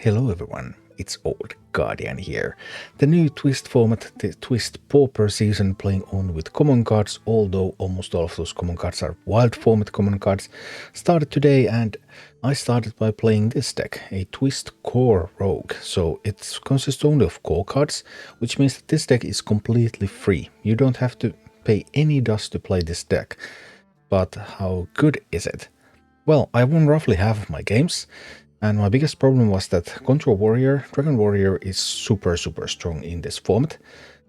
Hello everyone, it's Old Guardian here. The new Twist format, the Twist Pauper season, playing on with common cards, although almost all of those common cards are wild format common cards, started today, and I started by playing this deck, a Twist Core Rogue. So it consists only of core cards, which means that this deck is completely free. You don't have to pay any dust to play this deck. But how good is it? Well, I won roughly half of my games. And my biggest problem was that Control Warrior, Dragon Warrior is super strong in this format.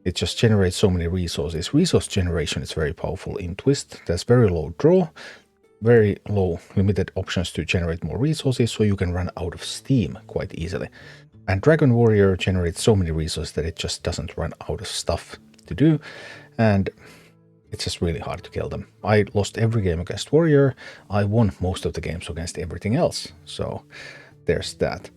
It just generates so many resources. Resource generation is very powerful in Twist. There's very low draw, very low limited options to generate more resources, so you can run out of steam quite easily. And Dragon Warrior generates so many resources that it just doesn't run out of stuff to do. And it's just really hard to kill them. I lost every game against Warrior. I won most of the games against everything else. So there's that.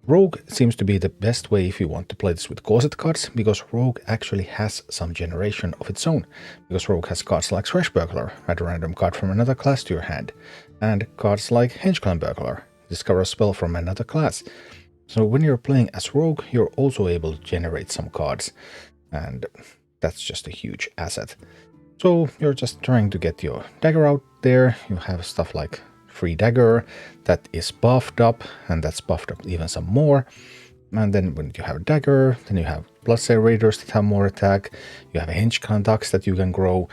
Rogue seems to be the best way if you want to play this with corset cards, because Rogue actually has some generation of its own. Because Rogue has cards like Thresh Burglar, add a random card from another class to your hand, and cards like Hengeclan Burglar, discover a spell from another class. So when you're playing as Rogue, you're also able to generate some cards, and that's just a huge asset. So you're just trying to get your dagger out there. You have stuff like free dagger that is buffed up, and that's buffed up even some more. And then when you have dagger, then you have Bloodsail Raiders that have more attack. You have Hengeclan ducks that you can grow,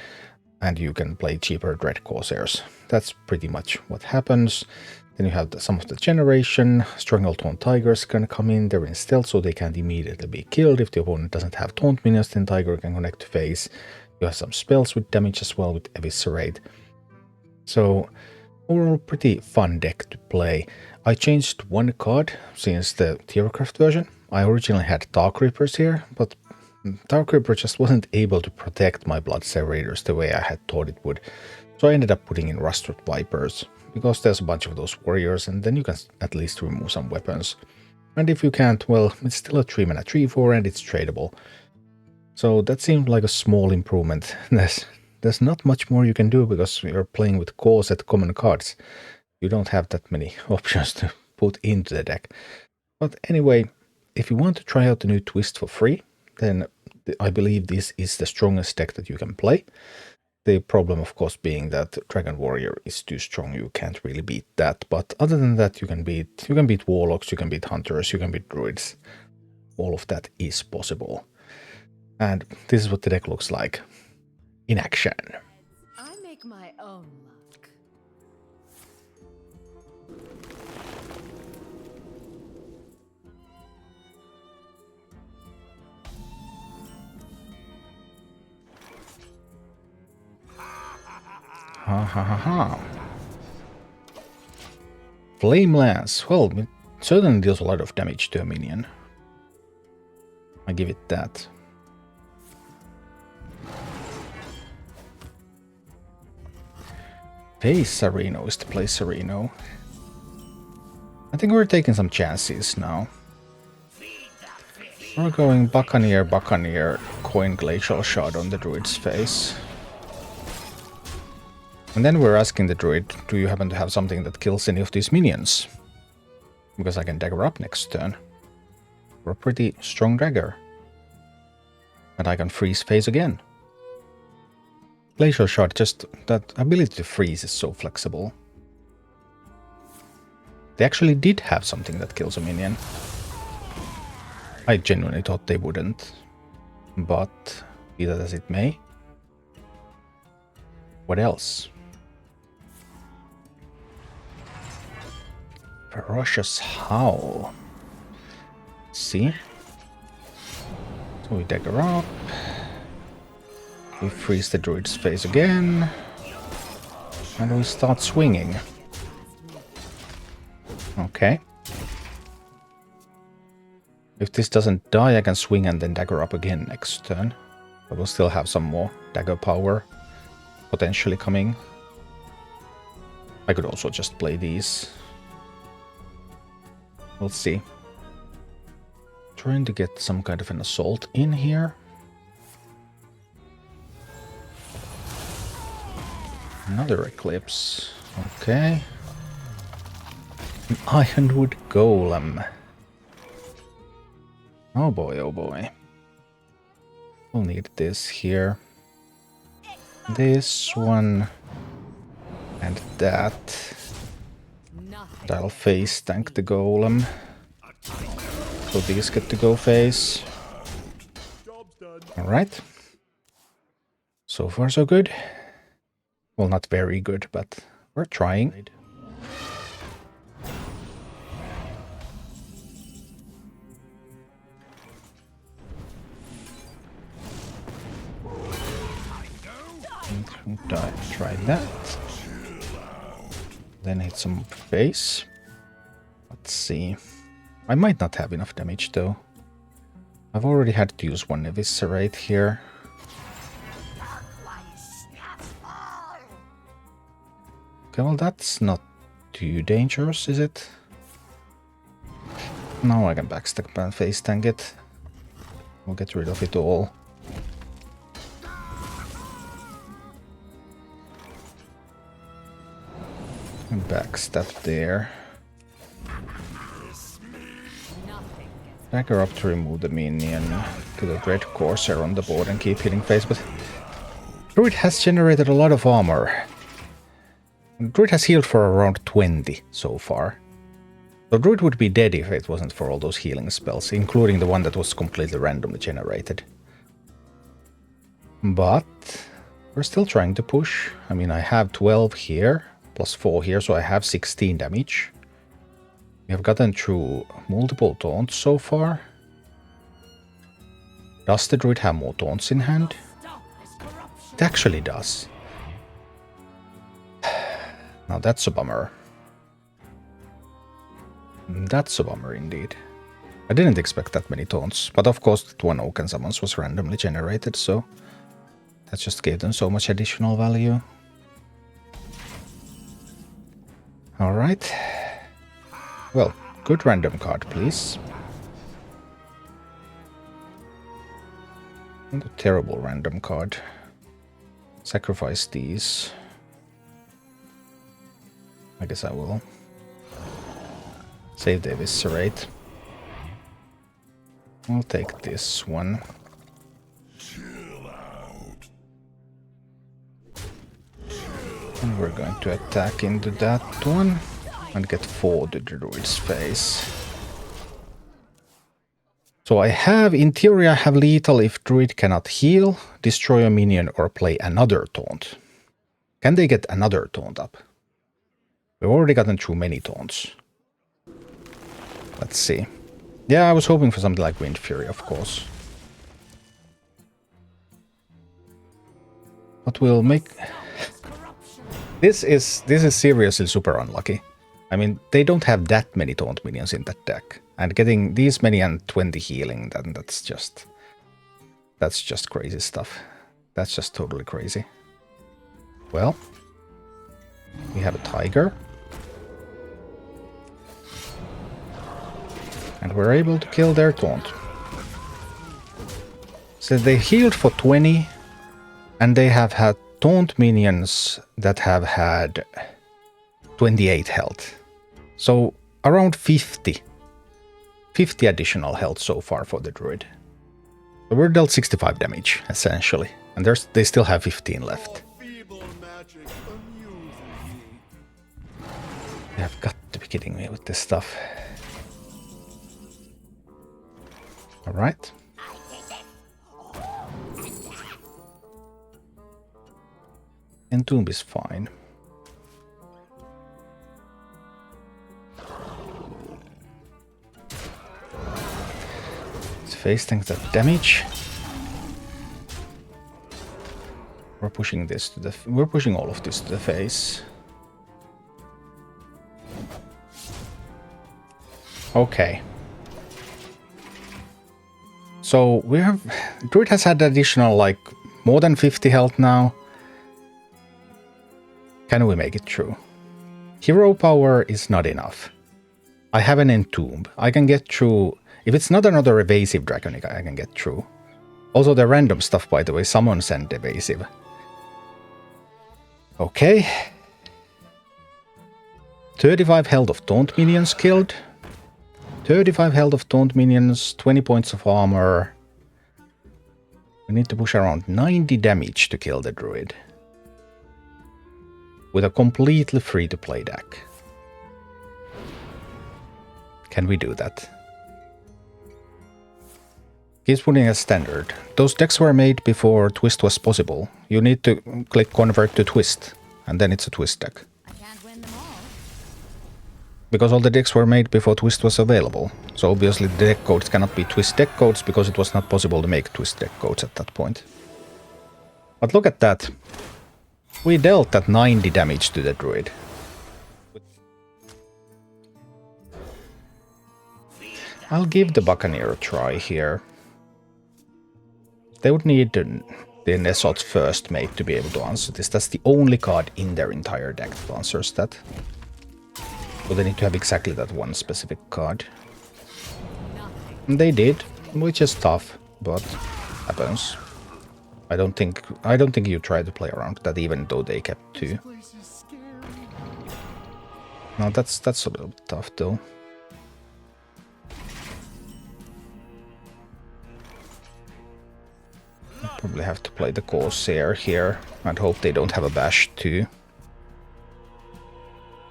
and you can play cheaper Dread Corsairs. That's pretty much what happens. Then you have some of the generation. Stronghold Taunt Tigers can come in. They're in stealth, so they can't immediately be killed. If the opponent doesn't have taunt minions, then Tiger can connect to face. You have some spells with damage as well with Eviscerate. So overall, pretty fun deck to play. I changed one card since the theorycrafts version. I originally had Dark Reapers here, but Dark Reaper just wasn't able to protect my Bloodsail Raiders the way I had thought it would. So I ended up putting in Rusted Vipers, because there's a bunch of those warriors, and then you can at least remove some weapons. And if you can't, well, it's still a 3-mana 3/4 and it's tradable. So that seemed like a small improvement. There's not much more you can do because you're playing with corset common cards. You don't have that many options to put into the deck. But anyway, if you want to try out the new Twist for free, then I believe this is the strongest deck that you can play. The problem, of course, being that Dragon Warrior is too strong. You can't really beat that. But other than that, you can beat Warlocks, you can beat Hunters, you can beat Druids. All of that is possible. And this is what the deck looks like in action. I make my own luck. Ha ha ha ha. Flame Lance. Well, it certainly deals a lot of damage to a minion. I give it that. Face Sereno is to play Sereno. I think we're taking some chances now. We're going Buccaneer, coin Glacial Shard on the Druid's face. And then we're asking the Druid, do you happen to have something that kills any of these minions? Because I can dagger up next turn. We're a pretty strong dagger. And I can freeze face again. Glacial Shard, just that ability to freeze is so flexible. They actually did have something that kills a minion. I genuinely thought they wouldn't. But be that as it may. What else? Ferocious Howl. See? So we dagger up. We freeze the Druid's face again. And we start swinging. Okay. If this doesn't die, I can swing and then dagger up again next turn. But we'll still have some more dagger power potentially coming. I could also just play these. We'll see. Trying to get some kind of an assault in here. Another Eclipse. Okay. An Ironwood Golem. Oh boy, oh boy. We'll need this here. This one. And that. That'll face tank the golem. So these get to go face. Alright. So far so good. Well, not very good, but we're trying. Try that. Then hit some face. Let's see. I might not have enough damage though. I've already had to use one eviscerate here. Okay, well that's not too dangerous, is it? Now I can backstack and face tank it. We'll get rid of it all. And backstab there. Dagger up to remove the minion. Put a Red Corsair on the board and keep hitting face, but Druid has generated a lot of armor. Druid has healed for around 20 so far. So Druid would be dead if it wasn't for all those healing spells, including the one that was completely randomly generated. But we're still trying to push. I mean, I have 12 here, plus 4 here, so I have 16 damage. We have gotten through multiple taunts so far. Does the Druid have more taunts in hand? It actually does. Now that's a bummer. That's a bummer indeed. I didn't expect that many taunts, but of course that one Oaken Summons was randomly generated, so that just gave them so much additional value. Alright. Well, good random card, please. And a terrible random card. Sacrifice these. I guess I will. Save the eviscerate. I'll take this one. And we're going to attack into that one. And get 4 to the Druid's face. So I have, in theory, I have lethal if Druid cannot heal, destroy a minion, or play another taunt. Can they get another taunt up? We've already gotten through many taunts. Let's see. Yeah, I was hoping for something like Wind Fury, of course. But we'll make... This is seriously super unlucky. I mean, they don't have that many taunt minions in that deck. And getting these many and 20 healing, then that's just crazy stuff. That's just totally crazy. Well, we have a tiger. And we're able to kill their taunt. So they healed for 20, and they have had taunt minions that have had 28 health. So around 50 additional health so far for the Druid. So we're dealt 65 damage, essentially. And they still have 15 left. You have got to be kidding me with this stuff. Alright. Entomb is fine. Face tanks that damage. We're pushing this to the... We're pushing all of this to the face. Okay. So we have... Druid has had additional, like, more than 50 health now. Can we make it through? Hero power is not enough. I have an Entomb. I can get through... If it's not another evasive Draconic, I can get through. Also the random stuff, by the way, summons and evasive. Okay. 35 health of taunt minions killed. 35 health of taunt minions, 20 points of armor. We need to push around 90 damage to kill the Druid. With a completely free-to-play deck. Can we do that? He's putting a standard. Those decks were made before Twist was possible. You need to click convert to Twist, and then it's a Twist deck. I can't win them all. Because all the decks were made before Twist was available. So obviously the deck codes cannot be Twist deck codes because it was not possible to make Twist deck codes at that point. But look at that. We dealt that 90 damage to the Druid. I'll give the Buccaneer a try here. They would need the Nesot's first mate to be able to answer this. That's the only card in their entire deck that answers that. So they need to have exactly that one specific card. And they did, which is tough, but happens. I don't think you try to play around with that, even though they kept 2. No, that's a little bit tough though. I'll probably have to play the Corsair here and hope they don't have a bash too.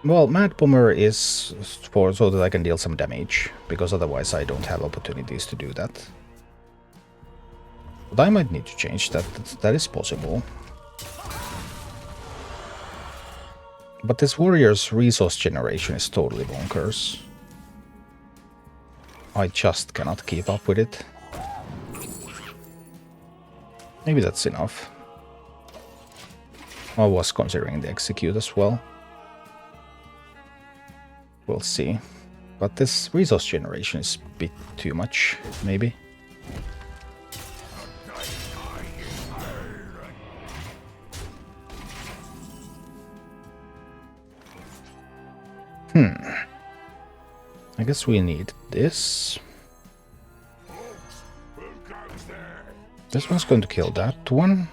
Well, Mad Bomber is for so that I can deal some damage, because otherwise I don't have opportunities to do that. But I might need to change that. That is possible. But this warrior's resource generation is totally bonkers. I just cannot keep up with it. Maybe that's enough. I was considering the execute as well. We'll see. But this resource generation is a bit too much, maybe. I guess we need this. This one's going to kill that one.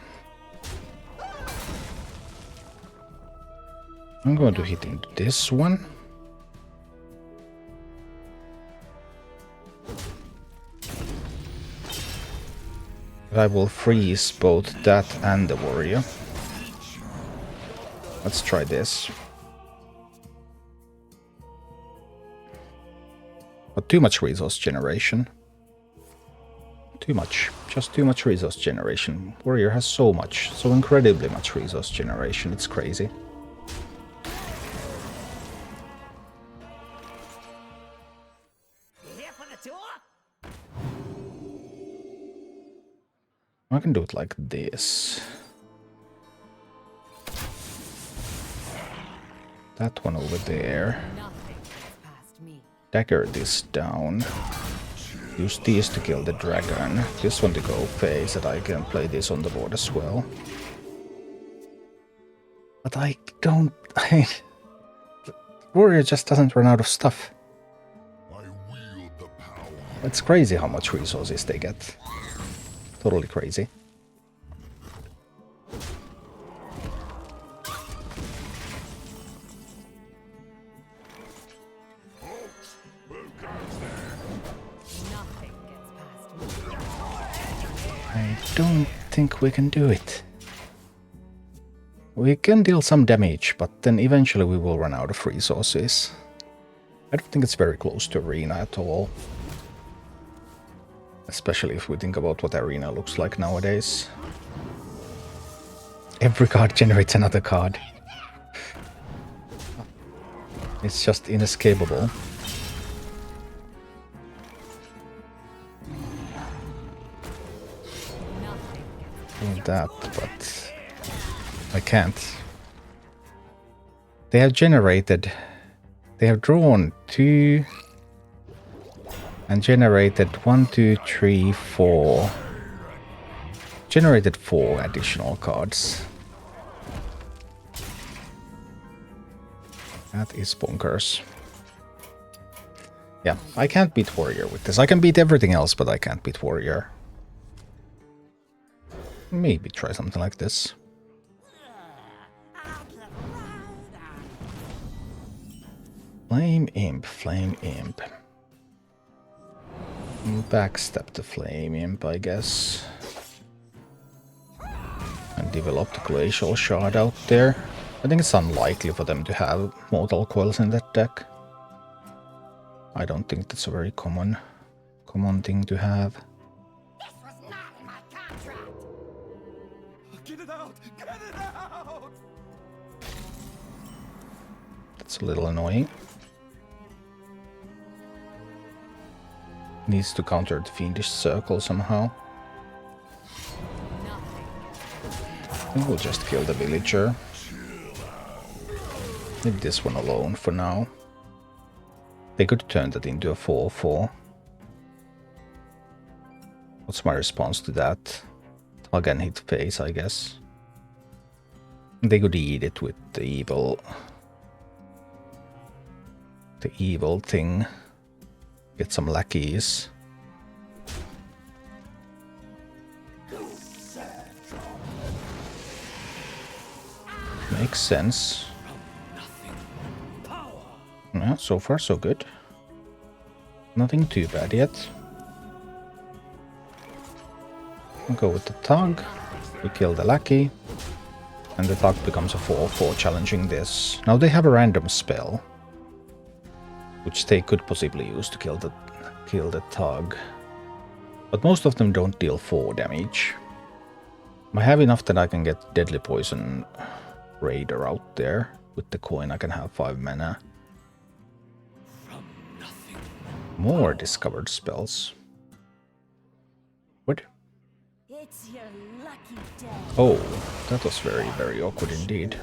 I'm going to hit into this one. I will freeze both that and the warrior. Let's try this. But too much resource generation. Too much. Just too much resource generation. Warrior has so much. So incredibly much resource generation. It's crazy. I can do it like this. That one over there. Dagger this down. Use these to kill the dragon. This one to go face, that I can play this on the board as well. But I don't... Warrior just doesn't run out of stuff. It's crazy how much resources they get. Totally crazy. I don't think we can do it. We can deal some damage, but then eventually we will run out of resources. I don't think it's very close to Arena at all. Especially if we think about what Arena looks like nowadays. Every card generates another card. It's just inescapable. Do that, but I can't. They have generated... They have drawn 2... and generated 1, 2, 3, 4. Generated 4 additional cards. That is bonkers. Yeah, I can't beat Warrior with this. I can beat everything else, but I can't beat Warrior. Maybe try something like this. Flame Imp, Flame Imp. Backstab the Flame Imp, I guess. And develop the Glacial Shard out there. I think it's unlikely for them to have Mortal Coils in that deck. I don't think that's a very common thing to have. This was not in my contract. Get it out! Get it out! That's a little annoying. Needs to counter the Fiendish Circle somehow. I think we'll just kill the Villager. Leave this one alone for now. They could turn that into a 4/4. What's my response to that? Again, hit face, I guess. They could eat it with the evil thing. Get some lackeys. Makes sense. Yeah, so far so good. Nothing too bad yet. We'll go with the Tug. We kill the lackey. And the Tug becomes a 4/4 challenging this. Now they have a random spell, which they could possibly use to kill the Tug. But most of them don't deal 4 damage. I have enough that I can get Deadly Poison Raider out there. With the coin I can have 5 mana. More discovered spells. What? It's your lucky day. Oh, that was very, very awkward indeed.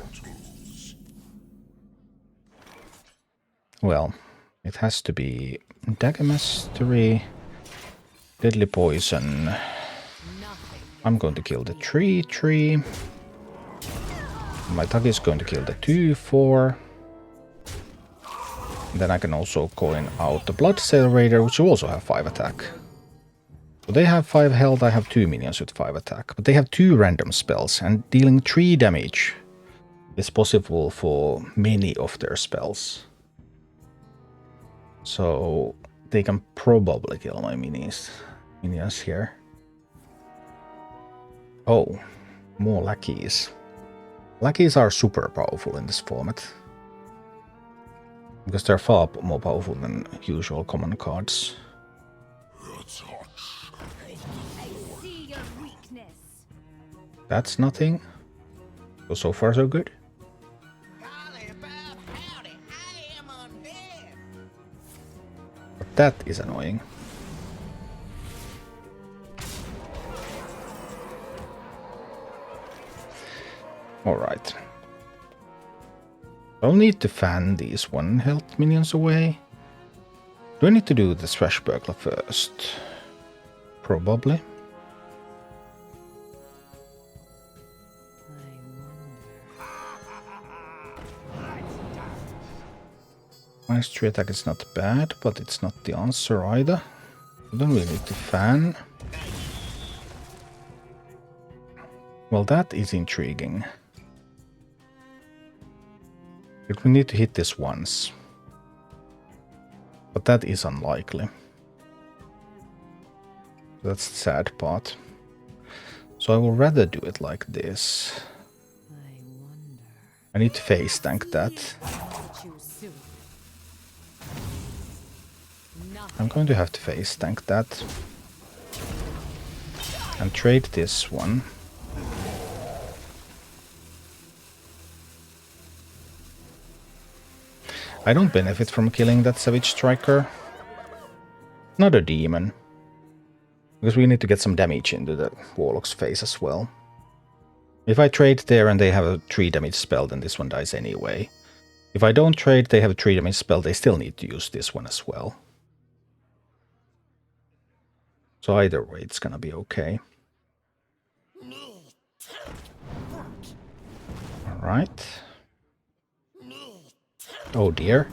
Well, it has to be Dagger Mastery, Deadly Poison. I'm going to kill the tree. My Tug is going to kill the 2/4. Then I can also coin out the Bloodsail Raider, which will also have 5 attack. So they have 5 health, I have 2 minions with 5 attack. But they have 2 random spells, and dealing 3 damage is possible for many of their spells. So they can probably kill my minions here. Oh, more lackeys. Lackeys are super powerful in this format. Because they're far more powerful than usual common cards. I see your weakness. That's nothing. So far so good. But that is annoying. Alright. I'll need to fan these 1 health minions away. Do I need to do the Swashbuckler first? Probably. Mastery attack is not bad, but it's not the answer either. Then we need to fan. Well, that is intriguing. But we need to hit this once. But that is unlikely. That's the sad part. So I will rather do it like this. I need to face tank that. I'm going to have to face tank that. And trade this one. I don't benefit from killing that Savage Striker. Not a demon. Because we need to get some damage into the Warlock's face as well. If I trade there and they have a 3 damage spell, then this one dies anyway. If I don't trade, they have a 3 damage spell, they still need to use this one as well. So either way, it's gonna be okay. Alright. Oh dear.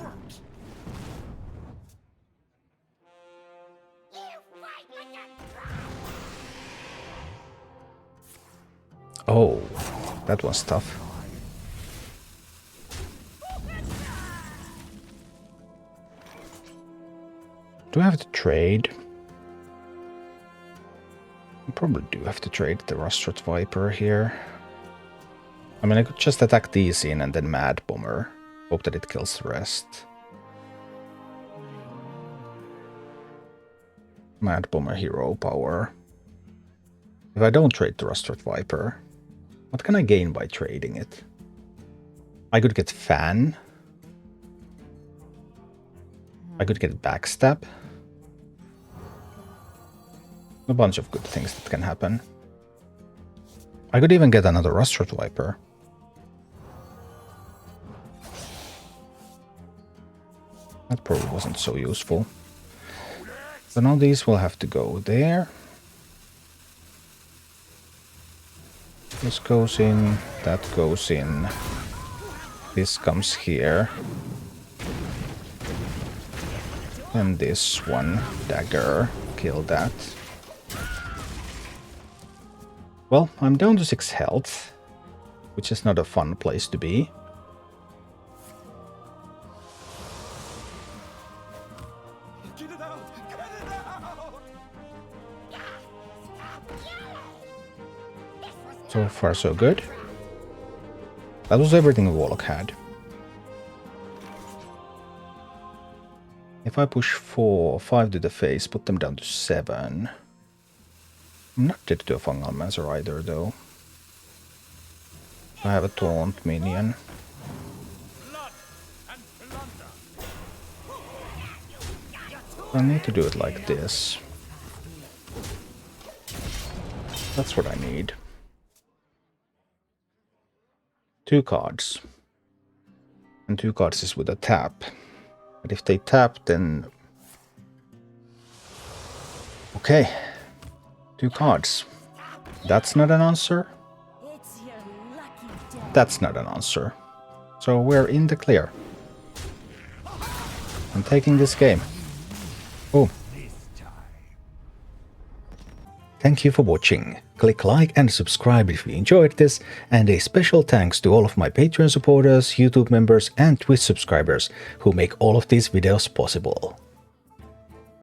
Oh, that was tough. Do I have to trade? I probably do have to trade the Rustrat Viper here. I mean, I could just attack these in and then Mad Bomber. Hope that it kills the rest. Mad Bomber hero power. If I don't trade the Rustrat Viper, what can I gain by trading it? I could get Fan. I could get Backstab. A bunch of good things that can happen. I could even get another Rustrat Viper. That probably wasn't so useful. So now these will have to go there. This goes in, that goes in. This comes here. And this one, dagger, kill that. Well, I'm down to 6 health, which is not a fun place to be. Get it out! Get it out! So far, so good. That was everything a Warlock had. If I push 5 to the face, put them down to 7. I'm not dead to a Fungal Mancer either, though. I have a Taunt minion. I need to do it like this. That's what I need. 2 cards. And 2 cards is with a tap. But if they tap, then... Okay. 2 cards. That's not an answer. It's your lucky day. That's not an answer. So we're in the clear. I'm taking this game. Boom. Thank you for watching. Click like and subscribe if you enjoyed this, and a special thanks to all of my Patreon supporters, YouTube members and Twitch subscribers who make all of these videos possible.